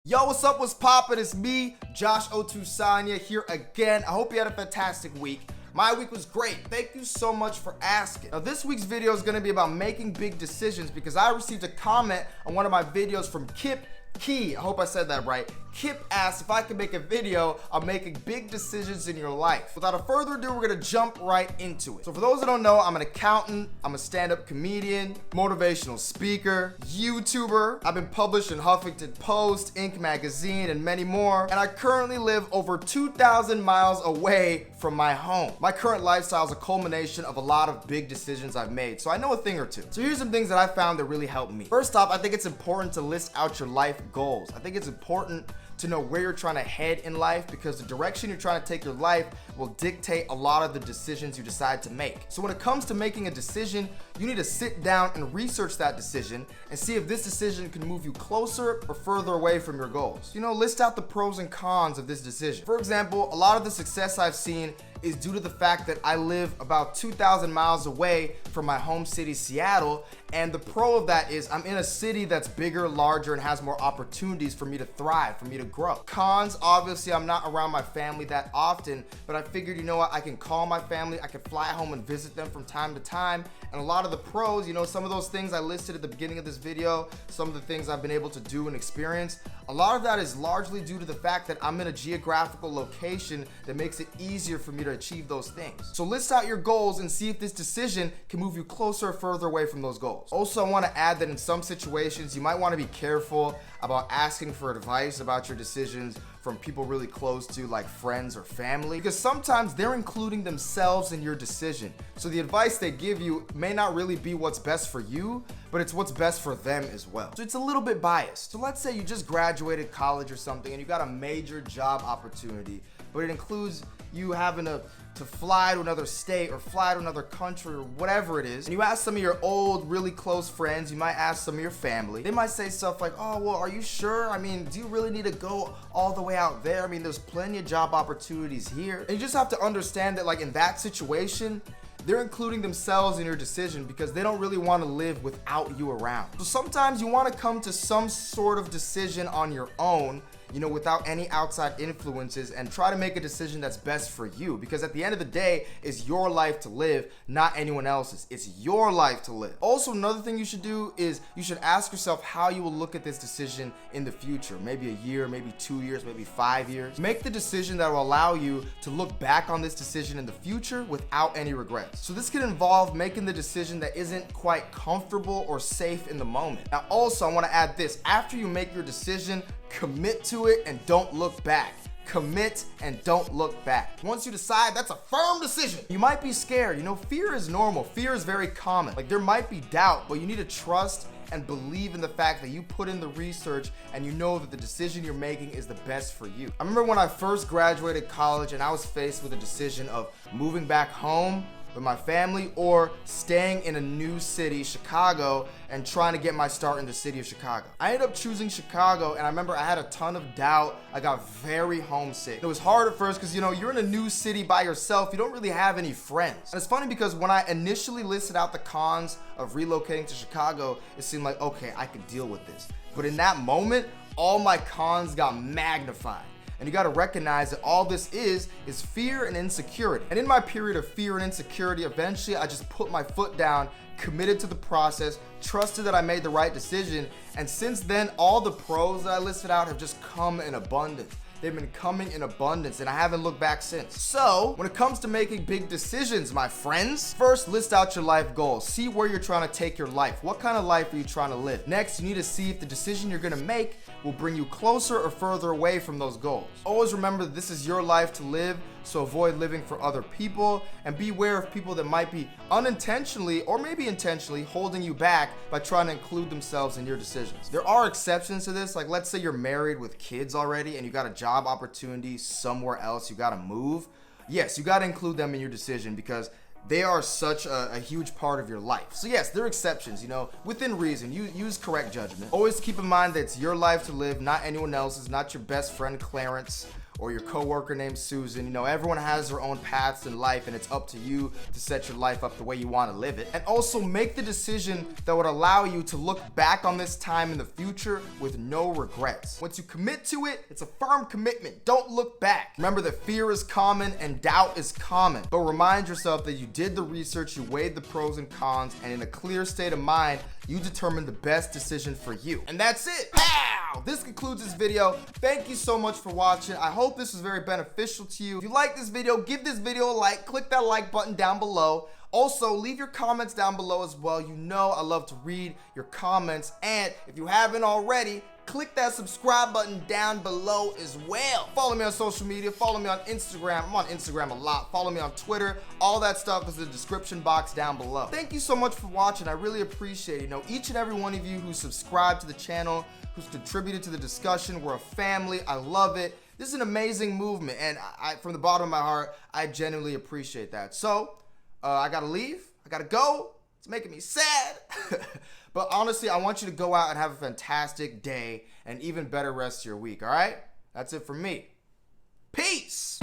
Yo, what's up? What's poppin'? It's me, Josh Otusanya, here again. I hope you had a fantastic week. My week was great. Thank you so much for asking. Now, this week's video is gonna be about making big decisions because I received a comment on one of my videos from Kip Ke. I hope I said that right. Kip asked if I could make a video on making big decisions in your life. Without further ado, we're gonna jump right into it. So for those that don't know, I'm an accountant, I'm a stand-up comedian, motivational speaker, YouTuber. I've been published in Huffington Post, Inc. magazine, and many more. And I currently live over 2,000 miles away from my home. My current lifestyle is a culmination of a lot of big decisions I've made, so I know a thing or two. So here's some things that I found that really helped me. First off, I think it's important to list out your life goals. I think it's important to know where you're trying to head in life because the direction you're trying to take your life will dictate a lot of the decisions you decide to make. So when it comes to making a decision, you need to sit down and research that decision and see if this decision can move you closer or further away from your goals. List out the pros and cons of this decision. For example, a lot of the success I've seen is due to the fact that I live about 2,000 miles away from my home city, Seattle, and the pro of that is I'm in a city that's bigger, larger, and has more opportunities for me to thrive, for me to grow. Cons, obviously, I'm not around my family that often, but I figured, you know what, I can call my family, I can fly home and visit them from time to time, and a lot of the pros, some of those things I listed at the beginning of this video, some of the things I've been able to do and experience, a lot of that is largely due to the fact that I'm in a geographical location that makes it easier for me to achieve those things. So list out your goals and see if this decision can move you closer or further away from those goals. Also, I want to add that in some situations, you might want to be careful about asking for advice about your decisions from people really close to you, like friends or family, because sometimes they're including themselves in your decision. So the advice they give you may not really be what's best for you, but it's what's best for them as well. So it's a little bit biased. So let's say you just graduated college or something and you got a major job opportunity, but it includes you having to fly to another state or fly to another country or whatever it is. And you ask some of your old, really close friends, you might ask some of your family. They might say stuff like, oh, well, are you sure? I mean, do you really need to go all the way out there? I mean, there's plenty of job opportunities here. And you just have to understand that, like, in that situation, they're including themselves in your decision because they don't really want to live without you around. So sometimes you want to come to some sort of decision on your own, without any outside influences, and try to make a decision that's best for you, because at the end of the day, it's your life to live, not anyone else's. It's your life to live. Also, another thing you should do is you should ask yourself how you will look at this decision in the future, maybe a year, maybe 2 years, maybe 5 years. Make the decision that will allow you to look back on this decision in the future without any regrets. So this can involve making the decision that isn't quite comfortable or safe in the moment. Now, also, I want to add this. After you make your decision, commit to it and don't look back. Commit and don't look back. Once you decide, that's a firm decision. You might be scared. Fear is normal. Fear is very common. Like, there might be doubt, but you need to trust and believe in the fact that you put in the research and you know that the decision you're making is the best for you. I remember when I first graduated college and I was faced with a decision of moving back home with my family or staying in a new city, Chicago, and trying to get my start in the city of Chicago. I ended up choosing Chicago, and I remember I had a ton of doubt. I got very homesick. It was hard at first because, you're in a new city by yourself. You don't really have any friends. And it's funny because when I initially listed out the cons of relocating to Chicago, it seemed like, okay, I could deal with this. But in that moment, all my cons got magnified. And you gotta recognize that all this is fear and insecurity. And in my period of fear and insecurity, eventually I just put my foot down, committed to the process, trusted that I made the right decision. And since then, all the pros that I listed out have just come in abundance. They've been coming in abundance, and I haven't looked back since. So, when it comes to making big decisions, my friends, first list out your life goals. See where you're trying to take your life. What kind of life are you trying to live? Next, you need to see if the decision you're gonna make will bring you closer or further away from those goals. Always remember that this is your life to live, so avoid living for other people, and beware of people that might be unintentionally or maybe intentionally holding you back by trying to include themselves in your decisions. There are exceptions to this, like let's say you're married with kids already and you got a job opportunity somewhere else, you gotta move. Yes, you gotta include them in your decision because they are such a huge part of your life. So yes, there are exceptions, within reason. Use correct judgment. Always keep in mind that it's your life to live, not anyone else's, not your best friend Clarence or your coworker named Susan. You know, everyone has their own paths in life, and it's up to you to set your life up the way you want to live it. And also make the decision that would allow you to look back on this time in the future with no regrets. Once you commit to it, it's a firm commitment. Don't look back. Remember that fear is common and doubt is common, but remind yourself that you did the research, you weighed the pros and cons, and in a clear state of mind, you determined the best decision for you. And that's it. Pow! This concludes this video. Thank you so much for watching. I hope this was very beneficial to you. If you like this video, give this video a like. Click that like button down below. Also, leave your comments down below as well. You know I love to read your comments. And if you haven't already, click that subscribe button down below as well. Follow me on social media. Follow me on Instagram. I'm on Instagram a lot. Follow me on Twitter. All that stuff is in the description box down below. Thank you so much for watching. I really appreciate it. You know, each and every one of you who subscribed to the channel, who's contributed to the discussion. We're a family. I love it. This is an amazing movement. And I from the bottom of my heart, I genuinely appreciate that. So, I gotta leave. I gotta go. It's making me sad. But honestly, I want you to go out and have a fantastic day and even better rest of your week, all right? That's it for me. Peace.